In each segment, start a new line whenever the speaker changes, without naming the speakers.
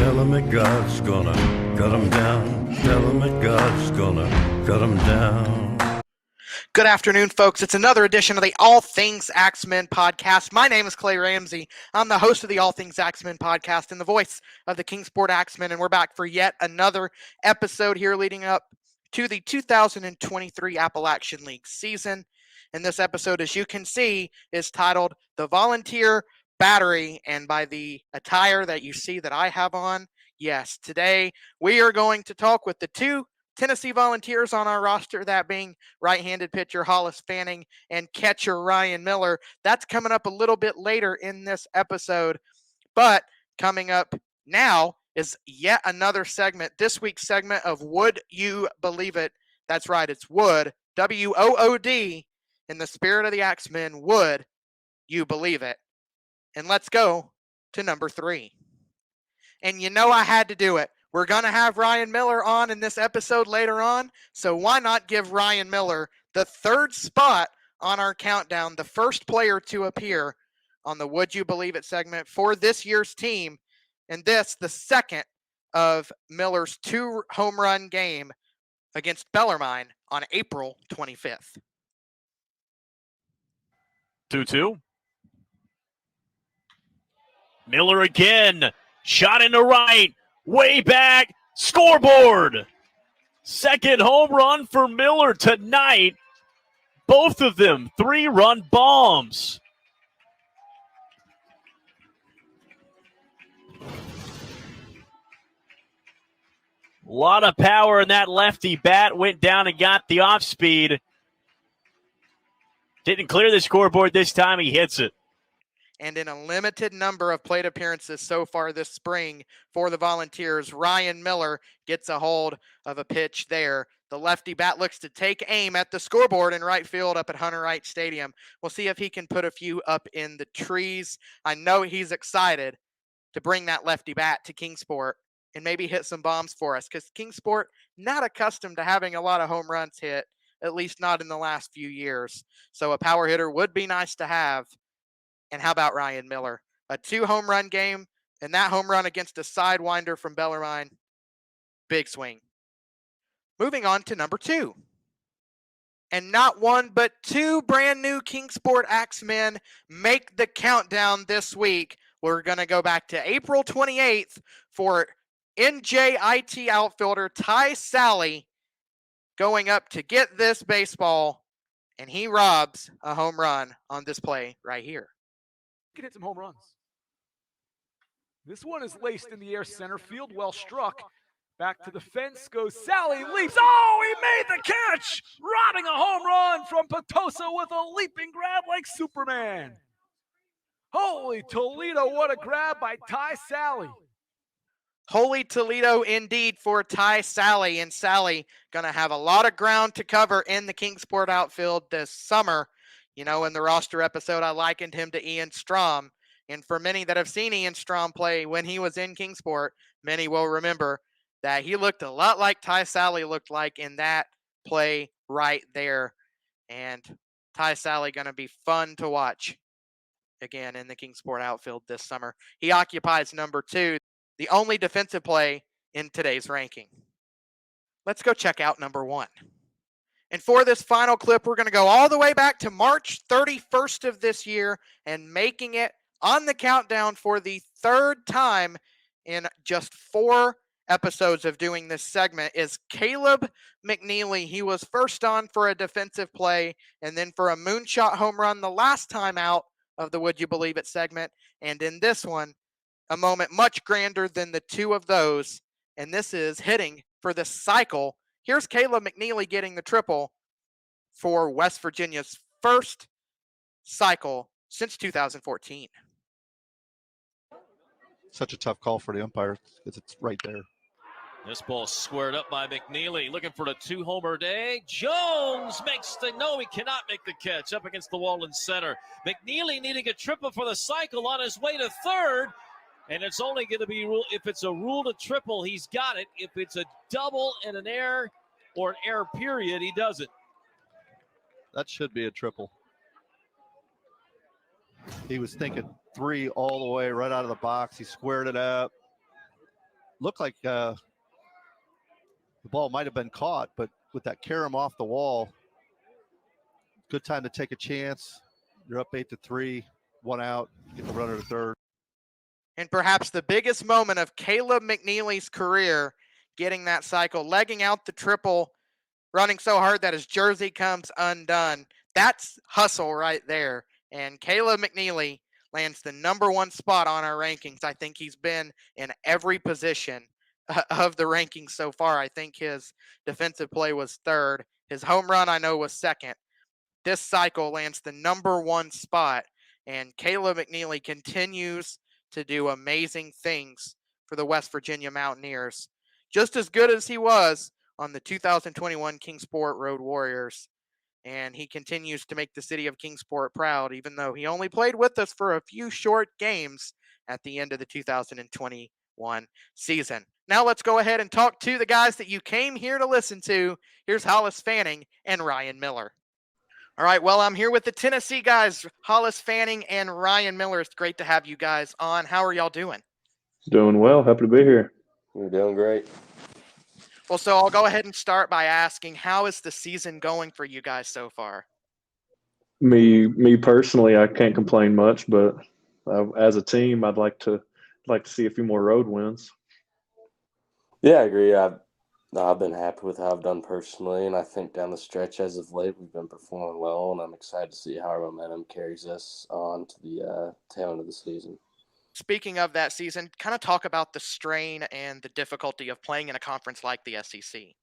Tell him that God's gonna cut him down. Tell him that God's gonna cut him down.
Good afternoon, folks. It's another edition of the All Things Axmen podcast. My name is Clay Ramsey. I'm the host of the All Things Axmen podcast and the voice of the Kingsport Axmen, and we're back for yet another episode here leading up to the 2023 Appalachian League season. And this episode, as you can see, is titled The Volunteer Battery, and by the attire that you see that I have on, yes, today we are going to talk with the two Tennessee Volunteers on our roster, that being right-handed pitcher Hollis Fanning and catcher Ryan Miller. That's coming up a little bit later in this episode, but coming up now is yet another segment, this week's segment of Would You Believe It? That's right, it's Wood, W-O-O-D, in the spirit of the Axmen, Would You Believe It? And let's go to number 3. And you know I had to do it. We're going to have Ryan Miller on in this episode later on, so why not give Ryan Miller the third spot on our countdown, the first player to appear on the Would You Believe It segment for this year's team, and this, the second of Miller's 2-home run game against Bellarmine on April 25th.
2-2. Miller again. Shot into right. Way back. Scoreboard. Second home run for Miller tonight. Both of them 3-run bombs. A lot of power in that lefty bat. Went down and got the off speed. Didn't clear the scoreboard this time. He hits it.
And in a limited number of plate appearances so far this spring for the Volunteers, Ryan Miller gets a hold of a pitch there. The lefty bat looks to take aim at the scoreboard in right field up at Hunter Wright Stadium. We'll see if he can put a few up in the trees. I know he's excited to bring that lefty bat to Kingsport and maybe hit some bombs for us, because Kingsport not accustomed to having a lot of home runs hit, at least not in the last few years. So a power hitter would be nice to have. And how about Ryan Miller? A 2-home run game, and that home run against a sidewinder from Bellarmine. Big swing. Moving on to number 2. And not one, but 2 brand new Kingsport Axmen make the countdown this week. We're going to go back to April 28th for NJIT outfielder Ty Sally going up to get this baseball, and he robs a home run on this play right here.
Can hit some home runs. This one is laced in the air center field, well struck. Back to the fence goes Sally, leaps. Oh, he made the catch! Robbing a home run from Potosa with a leaping grab like Superman. Holy Toledo, what a grab by Ty Sally.
Holy Toledo indeed for Ty Sally, and Sally going to have a lot of ground to cover in the Kingsport outfield this summer. You know, in the roster episode, I likened him to Ian Strom. And for many that have seen Ian Strom play when he was in Kingsport, many will remember that he looked a lot like Ty Sally looked like in that play right there. And Ty Sally going to be fun to watch again in the Kingsport outfield this summer. He occupies number 2, the only defensive play in today's ranking. Let's go check out number 1. And for this final clip, we're going to go all the way back to March 31st of this year, and making it on the countdown for the third time in just 4 episodes of doing this segment is Caleb McNeely. He was first on for a defensive play and then for a moonshot home run the last time out of the Would You Believe It segment. And in this one, a moment much grander than the 2 of those. And this is hitting for the cycle. Here's Caleb McNeely getting the triple for West Virginia's first cycle since 2014.
Such a tough call for the umpire because it's right there.
This ball squared up by McNeely, looking for the 2-homer day. Jones makes the, no, he cannot make the catch up against the wall in center. McNeely needing a triple for the cycle on his way to third. And it's only going to be, if it's a rule to triple, he's got it. If it's a double and an error or an error period, he doesn't.
That should be a triple. He was thinking 3 all the way right out of the box. He squared it up. looked like the ball might have been caught, but with that carom off the wall, good time to take a chance. You're up 8-3, 1 out, get the runner to third.
And perhaps the biggest moment of Caleb McNeely's career, getting that cycle, legging out the triple, running so hard that his jersey comes undone. That's hustle right there. And Caleb McNeely lands the #1 spot on our rankings. I think he's been in every position of the rankings so far. I think his defensive play was third. His home run, I know, was second. This cycle lands the #1 spot, and Caleb McNeely continues to do amazing things for the West Virginia Mountaineers. Just as good as he was on the 2021 Kingsport Road Warriors. And he continues to make the city of Kingsport proud, even though he only played with us for a few short games at the end of the 2021 season. Now let's go ahead and talk to the guys that you came here to listen to. Here's Hollis Fanning and Ryan Miller. All right, well, I'm here with the Tennessee guys, Hollis Fanning and Ryan Miller. It's great to have you guys on. How are y'all doing?
Doing well. Happy to be here.
You're doing great.
Well, so I'll go ahead and start by asking, how is the season going for you guys so far?
Me personally, I can't complain much, but as a team, I'd like to see a few more road wins.
Yeah, I agree. I've been happy with how I've done personally, and I think down the stretch as of late, we've been performing well, and I'm excited to see how our momentum carries us on to the tail end of the season.
Speaking of that season, kind of talk about the strain and the difficulty of playing in a conference like the SEC.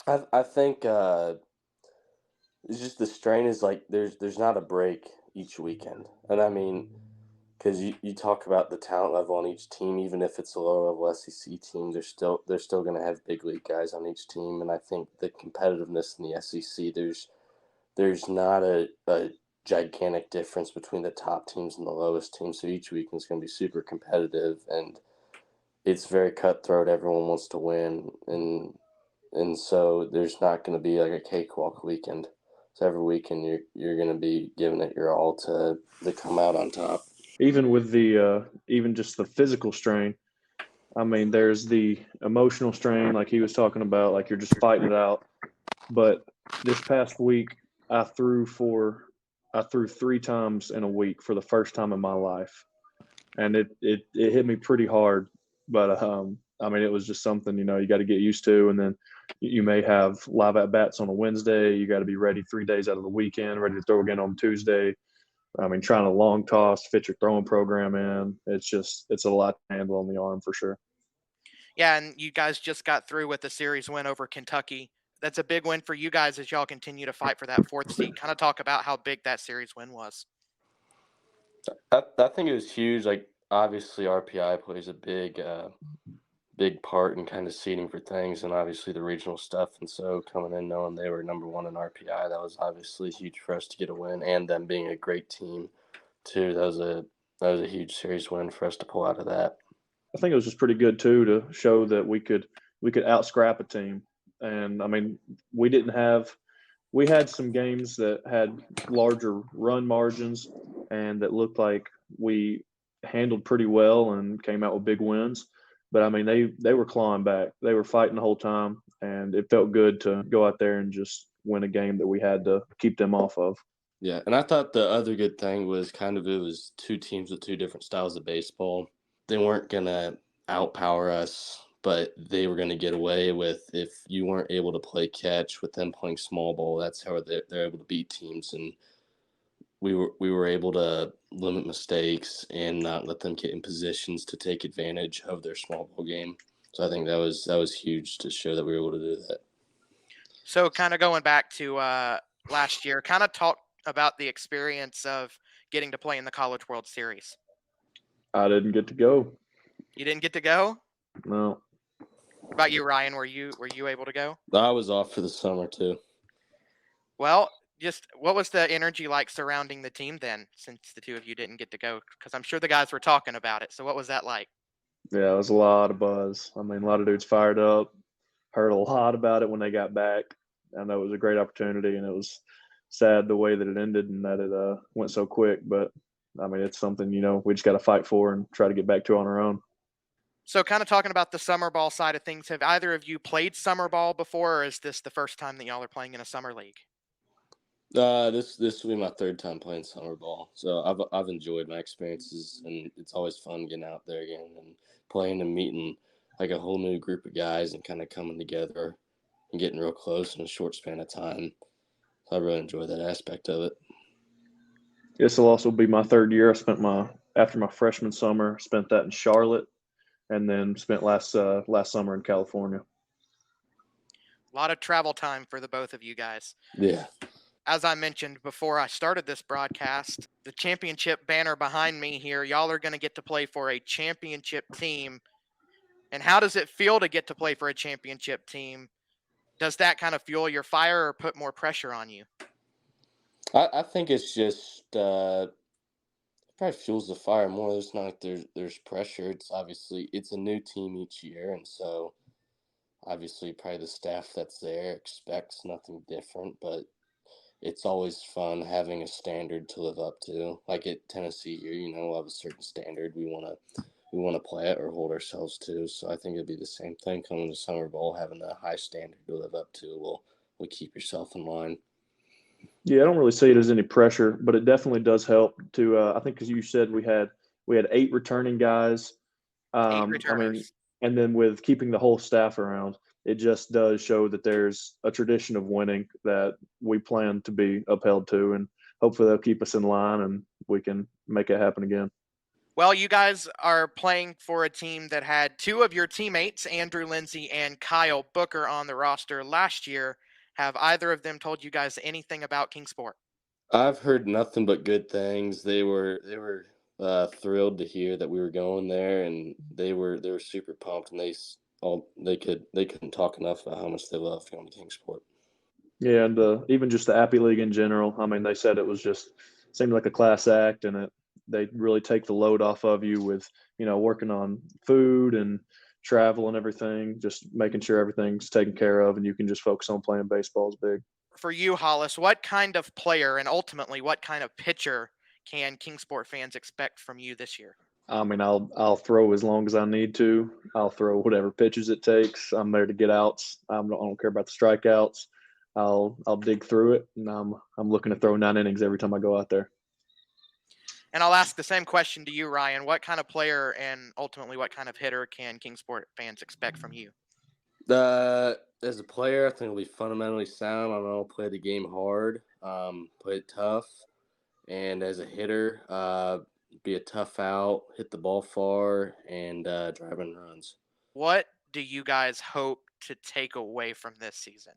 I think it's just the strain is like there's not a break each weekend, and I mean, because you talk about the talent level on each team, even if it's a lower level SEC team, they're still going to have big league guys on each team, and I think the competitiveness in the SEC, there's not a gigantic difference between the top teams and the lowest teams. So each weekend is going to be super competitive, and it's very cutthroat. Everyone wants to win, and so there's not going to be like a cakewalk weekend. So every weekend you're going to be giving it your all to come out on top.
Even with the even just the physical strain, I mean, there's the emotional strain, like he was talking about, like you're just fighting it out. But this past week, I threw 3 times in a week for the first time in my life, and it hit me pretty hard. But I mean, it was just something you got to get used to, and then you may have live at bats on a Wednesday. You got to be ready 3 days out of the weekend, ready to throw again on Tuesday. I mean, trying to long toss, fit your throwing program in. It's a lot to handle on the arm for sure.
Yeah, and you guys just got through with the series win over Kentucky. That's a big win for you guys as y'all continue to fight for that 4th seed. Kind of talk about how big that series win was.
I think it was huge. Like, obviously, RPI plays a big part in kind of seeding for things, and obviously the regional stuff. And so coming in knowing they were #1 in RPI, that was obviously huge for us to get a win, and them being a great team too. That was a huge series win for us to pull out of that.
I think it was just pretty good too to show that we could out scrap a team. And I mean, we had some games that had larger run margins and that looked like we handled pretty well and came out with big wins. But I mean, they were clawing back. They were fighting the whole time, and it felt good to go out there and just win a game that we had to keep them off of.
Yeah, and I thought the other good thing was it was 2 teams with 2 different styles of baseball. They weren't going to outpower us, but they were going to get away with, if you weren't able to play catch with them playing small ball, that's how they're able to beat teams. And we were able to limit mistakes and not let them get in positions to take advantage of their small ball game. So I think that was huge to show that we were able to do that.
So kind of going back to last year, kind of talk about the experience of getting to play in the College World Series.
I didn't get to go.
You didn't get to go?
No.
What about you, Ryan? Were you able to go?
I was off for the summer too.
Well, just what was the energy like surrounding the team then, since the 2 of you didn't get to go? Because I'm sure the guys were talking about it. So what was that like?
Yeah, it was a lot of buzz. I mean, a lot of dudes fired up, heard a lot about it when they got back. I know it was a great opportunity, and it was sad the way that it ended and that it went so quick. But, I mean, it's something, we just got to fight for and try to get back to on our own.
So kind of talking about the summer ball side of things, have either of you played summer ball before, or is this the first time that y'all are playing in a summer league?
This will be my third time playing summer ball, so I've enjoyed my experiences, and it's always fun getting out there again and playing and meeting like a whole new group of guys and kind of coming together and getting real close in a short span of time. So I really enjoy that aspect of it.
This will also be my third year. I spent after my freshman summer, spent that in Charlotte, and then spent last summer in California.
A lot of travel time for the both of you guys.
Yeah.
As I mentioned before I started this broadcast, the championship banner behind me here, y'all are going to get to play for a championship team. And how does it feel to get to play for a championship team? Does that kind of fuel your fire or put more pressure on you?
I think it's just it probably fuels the fire more. It's not like there's pressure. It's a new team each year, and so obviously probably the staff that's there expects nothing different, but it's always fun having a standard to live up to. Like at Tennessee here, we'll have a certain standard we want to play it or hold ourselves to. So I think it'd be the same thing coming to Summer Bowl, having a high standard to live up to. Will keep yourself in line.
Yeah, I don't really see it as any pressure, but it definitely does help to. I think, as you said, we had 8 returning guys.
8 returners.
And then with keeping the whole staff around, it just does show that there's a tradition of winning that we plan to be upheld to, and hopefully they'll keep us in line and we can make it happen again.
Well, you guys are playing for a team that had 2 of your teammates, Andrew Lindsay and Kyle Booker, on the roster last year. Have either of them told you guys anything about Kingsport?
I've heard nothing but good things. They were thrilled to hear that we were going there, and they were super pumped, and they couldn't talk enough about how much they loved going to Kingsport.
Yeah, and even just the Appy League in general. I mean, they said it was just seemed like a class act, and they really take the load off of you with working on food and travel and everything, just making sure everything's taken care of, and you can just focus on playing baseball is big.
For you, Hollis, what kind of player and ultimately what kind of pitcher can Kingsport fans expect from you this year?
I mean, I'll throw as long as I need to. I'll throw whatever pitches it takes. I'm there to get outs. I don't care about the strikeouts. I'll dig through it, and I'm looking to throw 9 innings every time I go out there.
And I'll ask the same question to you, Ryan. What kind of player and ultimately what kind of hitter can Kingsport fans expect from you?
As a player, I think it'll be fundamentally sound. I'm going to play the game hard, play it tough. And as a hitter, be a tough out, hit the ball far, and drive in runs.
What do you guys hope to take away from this season?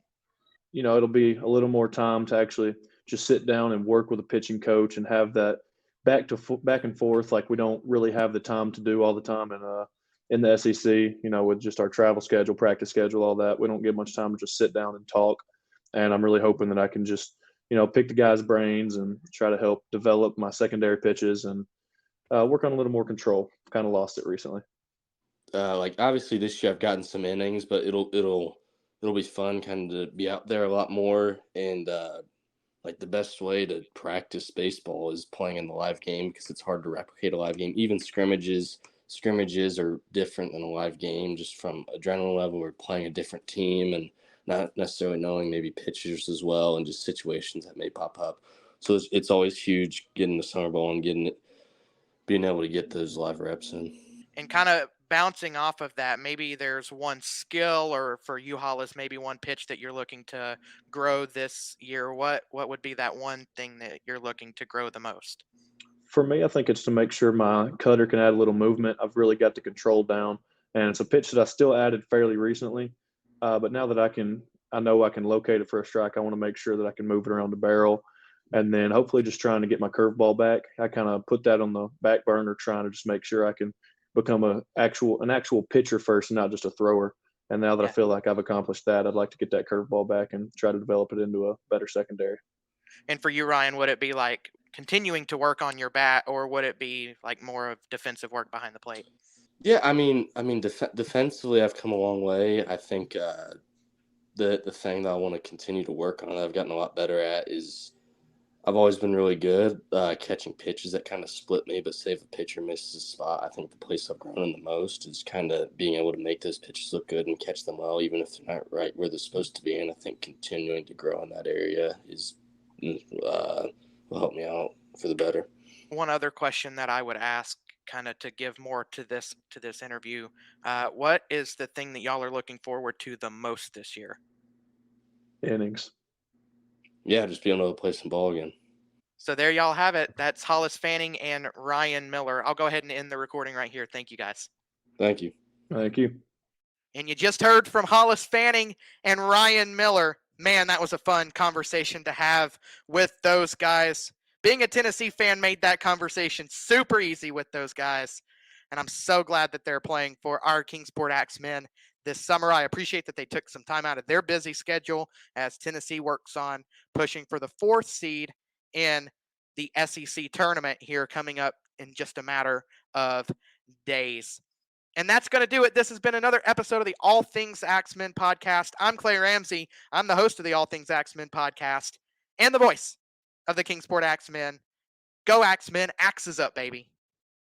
It'll be a little more time to actually just sit down and work with a pitching coach and have that back and forth like we don't really have the time to do all the time in the SEC, with just our travel schedule, practice schedule, all that. We don't get much time to just sit down and talk. And I'm really hoping that I can just, pick the guys' brains and try to help develop my secondary pitches and work on a little more control. Kind of lost it recently.
Like obviously this year I've gotten some innings, but it'll be fun kind of to be out there a lot more. And like the best way to practice baseball is playing in the live game, because it's hard to replicate a live game. Even scrimmages are different than a live game, just from adrenaline level. We're playing a different team and not necessarily knowing maybe pitchers as well, and just situations that may pop up. So it's always huge getting the summer ball and being able to get those live reps in.
And kind of bouncing off of that, maybe there's one skill, or for you, Hollis, maybe one pitch that you're looking to grow this year. What would be that one thing that you're looking to grow the most?
For me, I think it's to make sure my cutter can add a little movement. I've really got the control down, and it's a pitch that I still added fairly recently. But now that I know I can locate it for a strike, I want to make sure that I can move it around the barrel, and then hopefully just trying to get my curveball back. I kind of put that on the back burner, trying to just make sure I can become an actual pitcher first and not just a thrower. And now that I feel like I've accomplished that, I'd like to get that curveball back and try to develop it into a better secondary.
And for you, Ryan, would it be like continuing to work on your bat, or would it be like more of defensive work behind the plate?
Yeah, I mean, defensively, I've come a long way. I think the thing that I want to continue to work on, that I've gotten a lot better at, is I've always been really good catching pitches that kind of split me, but say if a pitcher misses a spot, I think the place I've grown in the most is kind of being able to make those pitches look good and catch them well, even if they're not right where they're supposed to be. And I think continuing to grow in that area is will help me out for the better.
One other question that I would ask, kind of to give more to this interview, what is the thing that y'all are looking forward to the most this year?
Innings.
Yeah, just being able to play some ball again.
So there y'all have it. That's Hollis Fanning and Ryan Miller. I'll go ahead and end the recording right here. Thank you, guys.
Thank you.
Thank you.
And you just heard from Hollis Fanning and Ryan Miller. Man, that was a fun conversation to have with those guys. Being a Tennessee fan made that conversation super easy with those guys. And I'm so glad that they're playing for our Kingsport Axmen this summer. I appreciate that they took some time out of their busy schedule as Tennessee works on pushing for the 4th seed in the SEC tournament here coming up in just a matter of days. And that's going to do it. This has been another episode of the All Things Axmen podcast. I'm Clay Ramsey. I'm the host of the All Things Axmen podcast and the voice of the Kingsport Axmen. Go Axmen. Axes up, baby.